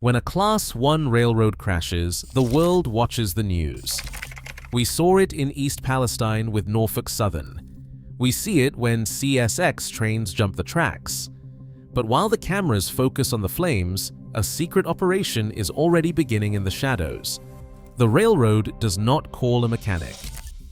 When a Class 1 railroad crashes, the world watches the news. We saw it in East Palestine with Norfolk Southern. We see it when CSX trains jump the tracks. But while the cameras focus on the flames, a secret operation is already beginning in the shadows. The railroad does not call a mechanic.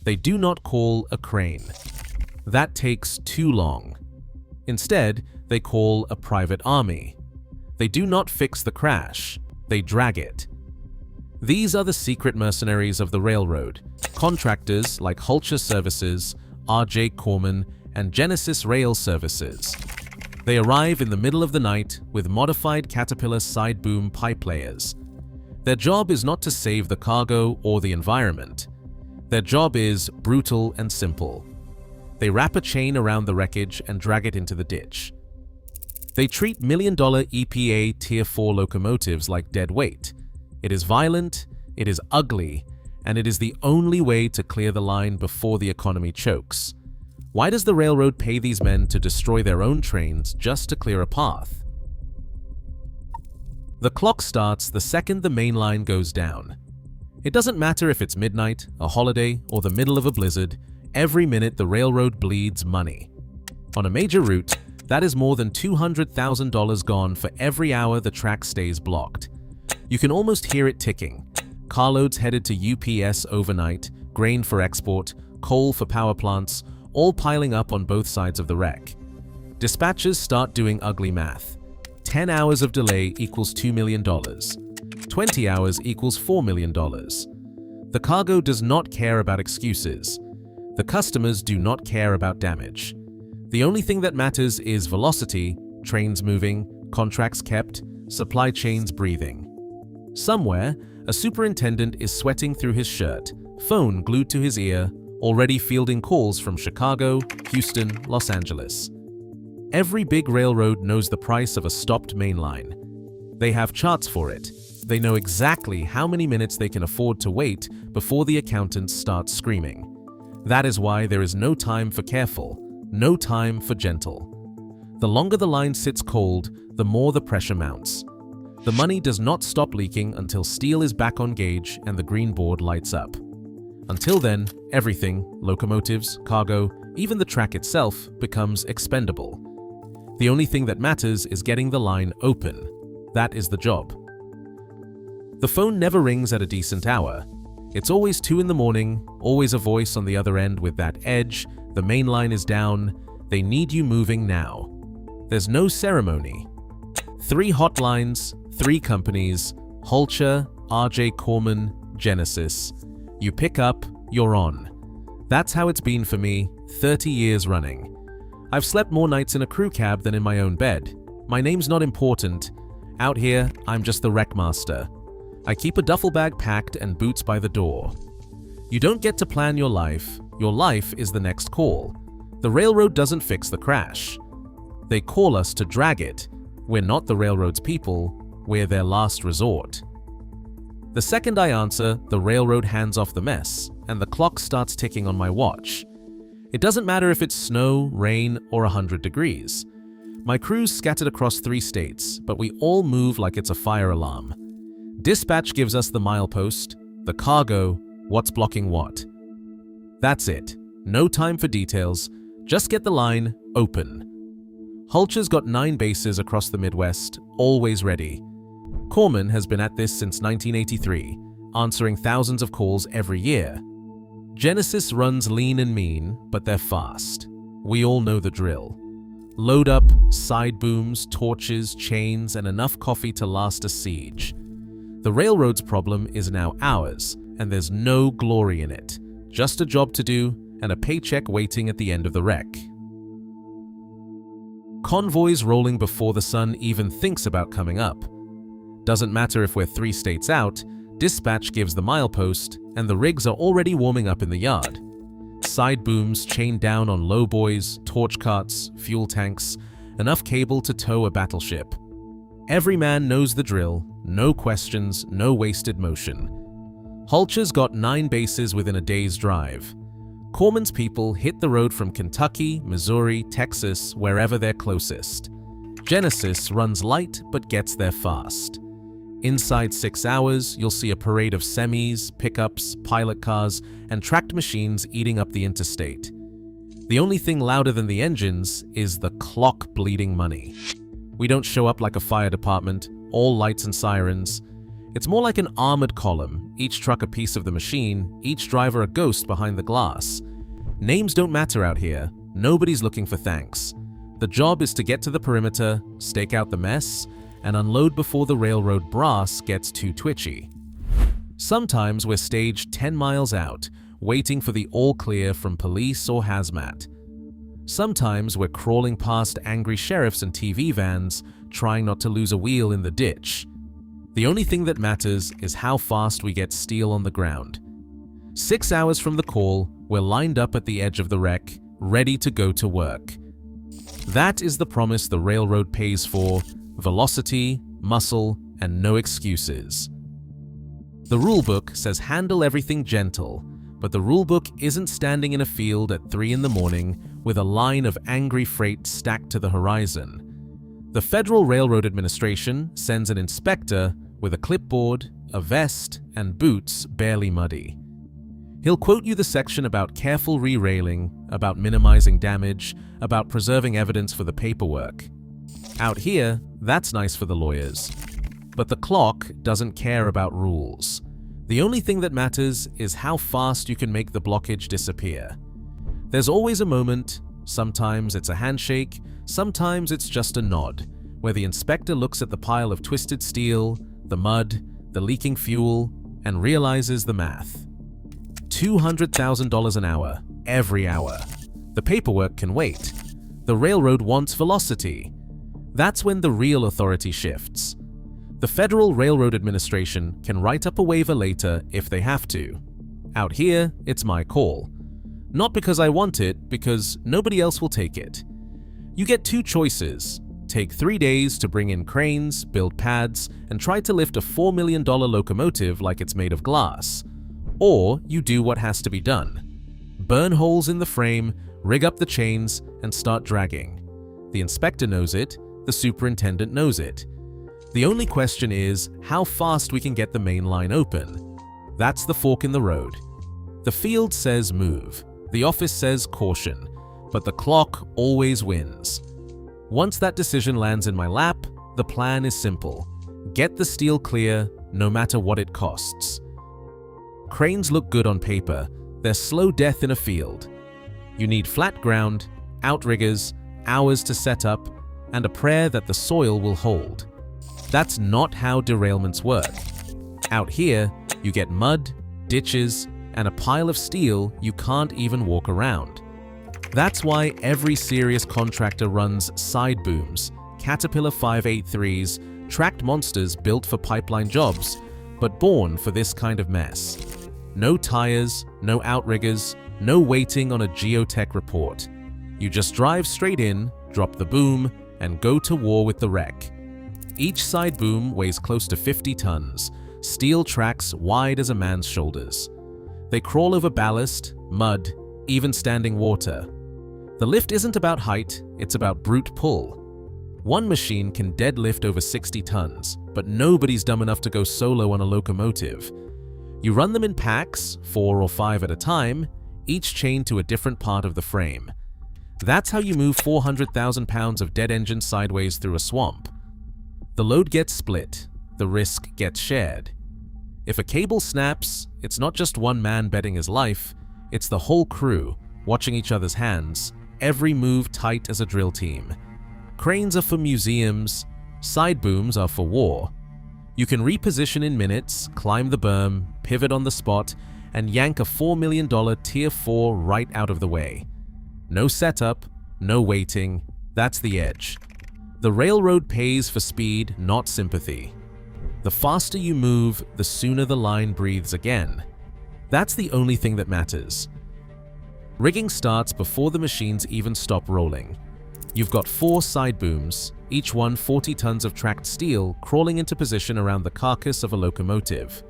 They do not call a crane. That takes too long. Instead, they call a private army. They do not fix the crash, they drag it. These are the secret mercenaries of the railroad, contractors like Hulcher Services, R.J. Corman, and Genesis Rail Services. They arrive in the middle of the night with modified Caterpillar side boom pipe layers. Their job is not to save the cargo or the environment. Their job is brutal and simple. They wrap a chain around the wreckage and drag it into the ditch. They treat million-dollar EPA Tier 4 locomotives like dead weight. It is violent, it is ugly, and it is the only way to clear the line before the economy chokes. Why does the railroad pay these men to destroy their own trains just to clear a path? The clock starts the second the main line goes down. It doesn't matter if it's midnight, a holiday, or the middle of a blizzard, every minute the railroad bleeds money. On a major route, that is more than $200,000 gone for every hour the track stays blocked. You can almost hear it ticking. Carloads headed to UPS overnight, grain for export, coal for power plants, all piling up on both sides of the wreck. Dispatchers start doing ugly math. 10 hours of delay equals $2 million. 20 hours equals $4 million. The cargo does not care about excuses. The customers do not care about damage. The only thing that matters is velocity, trains moving, contracts kept, supply chains breathing. Somewhere, a superintendent is sweating through his shirt, phone glued to his ear, already fielding calls from Chicago, Houston, Los Angeles. Every big railroad knows the price of a stopped main line. They have charts for it. They know exactly how many minutes they can afford to wait before the accountants start screaming. That is why there is no time for careful, no time for gentle. The longer the line sits cold, the more the pressure mounts. The money does not stop leaking until steel is back on gauge and the green board lights up. Until then, everything, locomotives, cargo, even the track itself, becomes expendable. The only thing that matters is getting the line open. That is the job. The phone never rings at a decent hour. It's always 2 in the morning, always a voice on the other end with that edge, the main line is down, they need you moving now. There's no ceremony. 3 hotlines, 3 companies, Hulcher, R.J. Corman, Genesis. You pick up, you're on. That's how it's been for me, 30 years running. I've slept more nights in a crew cab than in my own bed. My name's not important. Out here, I'm just the wreckmaster. I keep a duffel bag packed and boots by the door. You don't get to plan your life is the next call. The railroad doesn't fix the crash. They call us to drag it. We're not the railroad's people, we're their last resort. The second I answer, the railroad hands off the mess, and the clock starts ticking on my watch. It doesn't matter if it's snow, rain, or 100 degrees. My crew's scattered across 3 states, but we all move like it's a fire alarm. Dispatch gives us the milepost, the cargo, what's blocking what. That's it. No time for details. Just get the line open. Hulcher's got 9 bases across the Midwest, always ready. Corman has been at this since 1983, answering thousands of calls every year. Genesis runs lean and mean, but they're fast. We all know the drill. Load up, side booms, torches, chains, and enough coffee to last a siege. The railroad's problem is now ours, and there's no glory in it. Just a job to do and a paycheck waiting at the end of the wreck. Convoys rolling before the sun even thinks about coming up. Doesn't matter if we're 3 states out, dispatch gives the milepost, and the rigs are already warming up in the yard. Side booms chained down on lowboys, torch carts, fuel tanks, enough cable to tow a battleship. Every man knows the drill, no questions, no wasted motion. Hulcher's got 9 bases within a day's drive. Corman's people hit the road from Kentucky, Missouri, Texas, wherever they're closest. Genesis runs light but gets there fast. Inside 6 hours, you'll see a parade of semis, pickups, pilot cars, and tracked machines eating up the interstate. The only thing louder than the engines is the clock bleeding money. We don't show up like a fire department, all lights and sirens. It's more like an armored column, each truck a piece of the machine, each driver a ghost behind the glass. Names don't matter out here. Nobody's looking for thanks. The job is to get to the perimeter, stake out the mess, and unload before the railroad brass gets too twitchy. Sometimes we're staged 10 miles out, waiting for the all-clear from police or hazmat. Sometimes we're crawling past angry sheriffs and TV vans, trying not to lose a wheel in the ditch. The only thing that matters is how fast we get steel on the ground. 6 hours from the call, we're lined up at the edge of the wreck, ready to go to work. That is the promise the railroad pays for: velocity, muscle, and no excuses. The rulebook says handle everything gentle, but the rulebook isn't standing in a field at 3 in the morning with a line of angry freight stacked to the horizon. The Federal Railroad Administration sends an inspector with a clipboard, a vest, and boots barely muddy. He'll quote you the section about careful re-railing, about minimizing damage, about preserving evidence for the paperwork. Out here, that's nice for the lawyers. But the clock doesn't care about rules. The only thing that matters is how fast you can make the blockage disappear. There's always a moment, sometimes it's a handshake, sometimes it's just a nod, where the inspector looks at the pile of twisted steel, the mud, the leaking fuel, and realizes the math. $200,000 an hour, every hour. The paperwork can wait. The railroad wants velocity. That's when the real authority shifts. The Federal Railroad Administration can write up a waiver later if they have to. Out here, it's my call. Not because I want it, because nobody else will take it. You get 2 choices. Take 3 days to bring in cranes, build pads, and try to lift a $4 million locomotive like it's made of glass. Or you do what has to be done. Burn holes in the frame, rig up the chains, and start dragging. The inspector knows it, the superintendent knows it. The only question is how fast we can get the main line open. That's the fork in the road. The field says move, the office says caution, but the clock always wins. Once that decision lands in my lap, the plan is simple. Get the steel clear, no matter what it costs. Cranes look good on paper, they're slow death in a field. You need flat ground, outriggers, hours to set up, and a prayer that the soil will hold. That's not how derailments work. Out here, you get mud, ditches, and a pile of steel you can't even walk around. That's why every serious contractor runs side booms, Caterpillar 583s, tracked monsters built for pipeline jobs, but born for this kind of mess. No tires, no outriggers, no waiting on a geotech report. You just drive straight in, drop the boom, and go to war with the wreck. Each side boom weighs close to 50 tons, steel tracks wide as a man's shoulders. They crawl over ballast, mud, even standing water. The lift isn't about height, it's about brute pull. One machine can deadlift over 60 tons, but nobody's dumb enough to go solo on a locomotive. You run them in packs, 4 or 5 at a time, each chained to a different part of the frame. That's how you move 400,000 pounds of dead engine sideways through a swamp. The load gets split, the risk gets shared. If a cable snaps, it's not just one man betting his life, it's the whole crew, watching each other's hands, every move tight as a drill team. Cranes are for museums, side booms are for war. You can reposition in minutes, climb the berm, pivot on the spot, and yank a $4 million Tier 4 right out of the way. No setup, no waiting, that's the edge. The railroad pays for speed, not sympathy. The faster you move, the sooner the line breathes again. That's the only thing that matters. Rigging starts before the machines even stop rolling. You've got 4 side booms, each one 40 tons of tracked steel crawling into position around the carcass of a locomotive.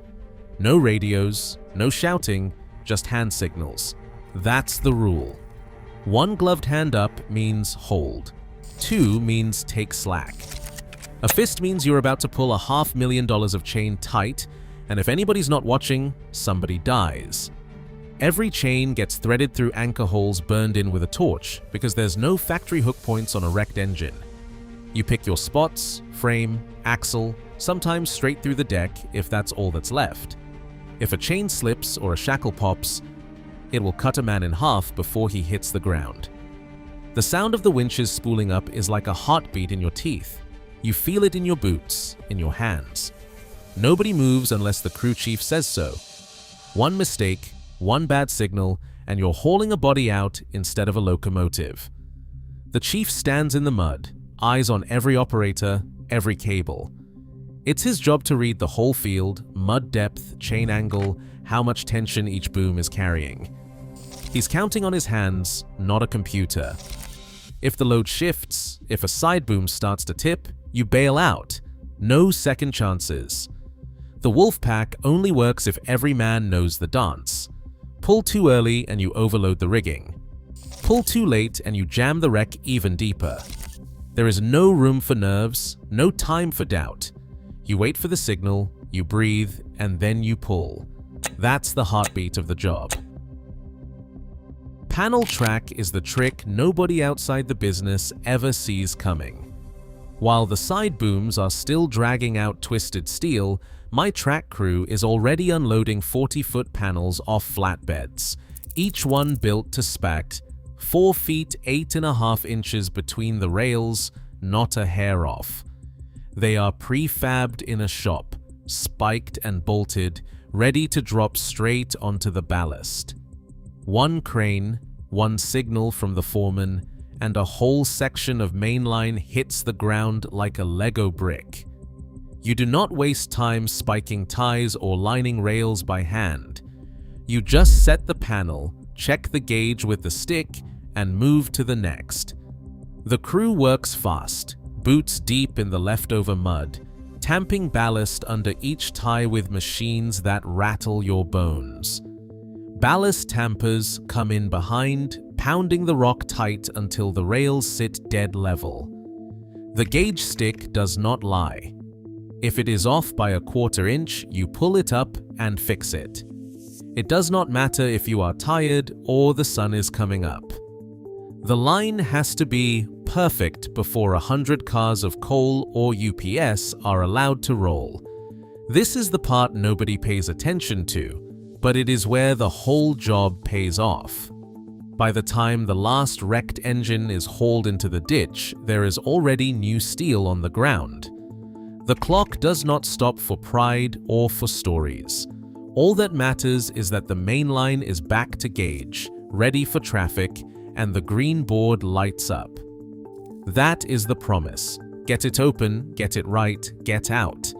No radios, no shouting, just hand signals. That's the rule. 1 gloved hand up means hold. 2 means take slack. A fist means you're about to pull $500,000 of chain tight, and if anybody's not watching, somebody dies. Every chain gets threaded through anchor holes burned in with a torch because there's no factory hook points on a wrecked engine. You pick your spots, frame, axle, sometimes straight through the deck if that's all that's left. If a chain slips or a shackle pops, it will cut a man in half before he hits the ground. The sound of the winches spooling up is like a heartbeat in your teeth. You feel it in your boots, in your hands. Nobody moves unless the crew chief says so. One mistake, one bad signal, and you're hauling a body out instead of a locomotive. The chief stands in the mud, eyes on every operator, every cable. It's his job to read the whole field, mud depth, chain angle, how much tension each boom is carrying. He's counting on his hands, not a computer. If the load shifts, if a side boom starts to tip, you bail out. No second chances. The wolf pack only works if every man knows the dance. Pull too early and you overload the rigging. Pull too late and you jam the wreck even deeper. There is no room for nerves, no time for doubt. You wait for the signal, you breathe, and then you pull. That's the heartbeat of the job. Panel track is the trick nobody outside the business ever sees coming. While the side booms are still dragging out twisted steel, my track crew is already unloading 40-foot panels off flatbeds, each one built to spec, 4 feet 8.5 inches between the rails, not a hair off. They are prefabbed in a shop, spiked and bolted, ready to drop straight onto the ballast. One crane, one signal from the foreman, and a whole section of mainline hits the ground like a Lego brick. You do not waste time spiking ties or lining rails by hand. You just set the panel, check the gauge with the stick, and move to the next. The crew works fast, boots deep in the leftover mud, tamping ballast under each tie with machines that rattle your bones. Ballast tampers come in behind, pounding the rock tight until the rails sit dead level. The gauge stick does not lie. If it is off by a 1/4 inch, you pull it up and fix it. It does not matter if you are tired or the sun is coming up. The line has to be perfect before 100 cars of coal or UPS are allowed to roll. This is the part nobody pays attention to, but it is where the whole job pays off. By the time the last wrecked engine is hauled into the ditch, there is already new steel on the ground. The clock does not stop for pride or for stories. All that matters is that the main line is back to gauge, ready for traffic, and the green board lights up. That is the promise. Get it open, get it right, get out.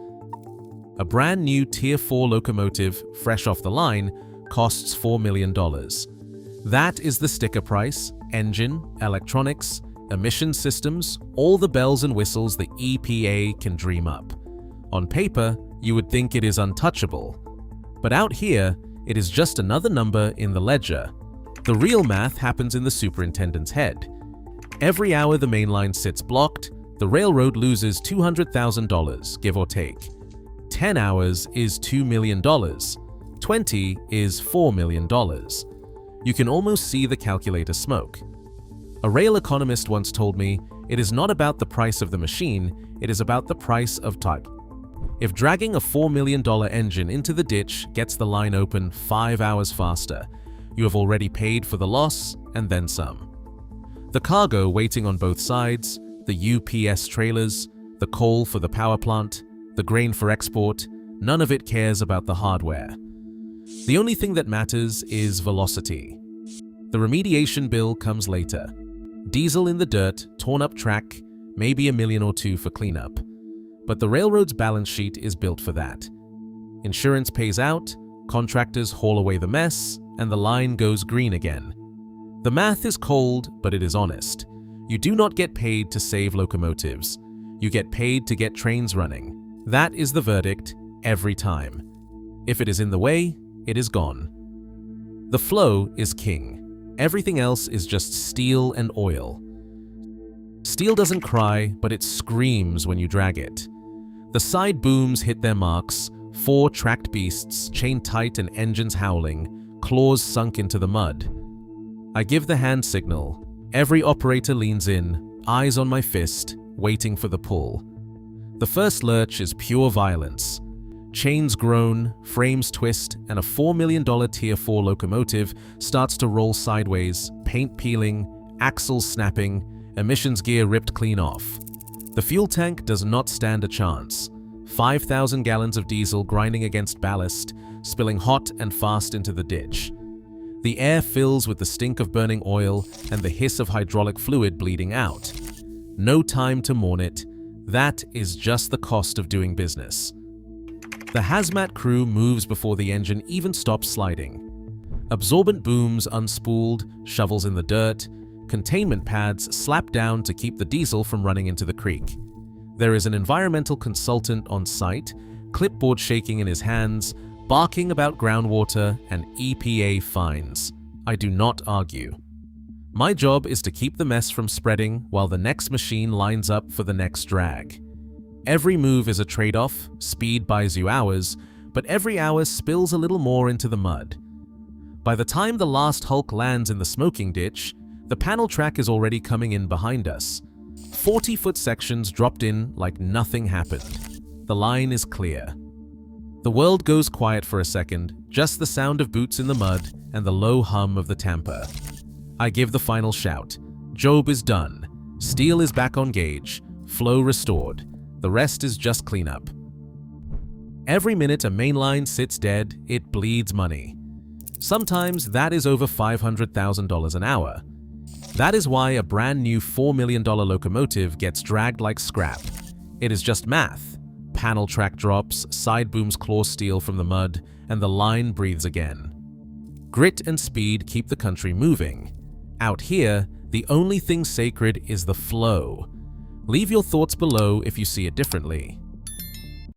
A brand new Tier 4 locomotive, fresh off the line, costs $4 million. That is the sticker price, engine, electronics, emission systems, all the bells and whistles the EPA can dream up. On paper, you would think it is untouchable. But out here, it is just another number in the ledger. The real math happens in the superintendent's head. Every hour the main line sits blocked, the railroad loses $200,000, give or take. 10 hours is $2 million. 20 is $4 million. You can almost see the calculator smoke. A rail economist once told me, it is not about the price of the machine, it is about the price of time. If dragging a $4 million engine into the ditch gets the line open 5 hours faster, you have already paid for the loss and then some. The cargo waiting on both sides, the UPS trailers, the coal for the power plant, the grain for export, none of it cares about the hardware. The only thing that matters is velocity. The remediation bill comes later. Diesel in the dirt, torn up track, maybe $1 million or $2 million for cleanup. But the railroad's balance sheet is built for that. Insurance pays out, contractors haul away the mess, and the line goes green again. The math is cold, but it is honest. You do not get paid to save locomotives. You get paid to get trains running. That is the verdict every time. If it is in the way, it is gone. The flow is king. Everything else is just steel and oil. Steel doesn't cry, but it screams when you drag it. The side booms hit their marks, 4 tracked beasts, chained tight and engines howling, claws sunk into the mud. I give the hand signal. Every operator leans in, eyes on my fist, waiting for the pull. The first lurch is pure violence. Chains groan, frames twist, and a $4 million Tier 4 locomotive starts to roll sideways, paint peeling, axles snapping, emissions gear ripped clean off. The fuel tank does not stand a chance. 5,000 gallons of diesel grinding against ballast, spilling hot and fast into the ditch. The air fills with the stink of burning oil and the hiss of hydraulic fluid bleeding out. No time to mourn it. That is just the cost of doing business. The hazmat crew moves before the engine even stops sliding. Absorbent booms unspooled, shovels in the dirt, containment pads slapped down to keep the diesel from running into the creek. There is an environmental consultant on site, clipboard shaking in his hands, barking about groundwater and EPA fines. I do not argue. My job is to keep the mess from spreading while the next machine lines up for the next drag. Every move is a trade-off, speed buys you hours, but every hour spills a little more into the mud. By the time the last hulk lands in the smoking ditch, the panel track is already coming in behind us. 40-foot sections dropped in like nothing happened. The line is clear. The world goes quiet for a second, just the sound of boots in the mud and the low hum of the tamper. I give the final shout. Job is done. Steel is back on gauge. Flow restored. The rest is just cleanup. Every minute a mainline sits dead, it bleeds money. Sometimes that is over $500,000 an hour. That is why a brand new $4 million locomotive gets dragged like scrap. It is just math. Panel track drops, side booms claw steel from the mud, and the line breathes again. Grit and speed keep the country moving. Out here, the only thing sacred is the flow. Leave your thoughts below if you see it differently.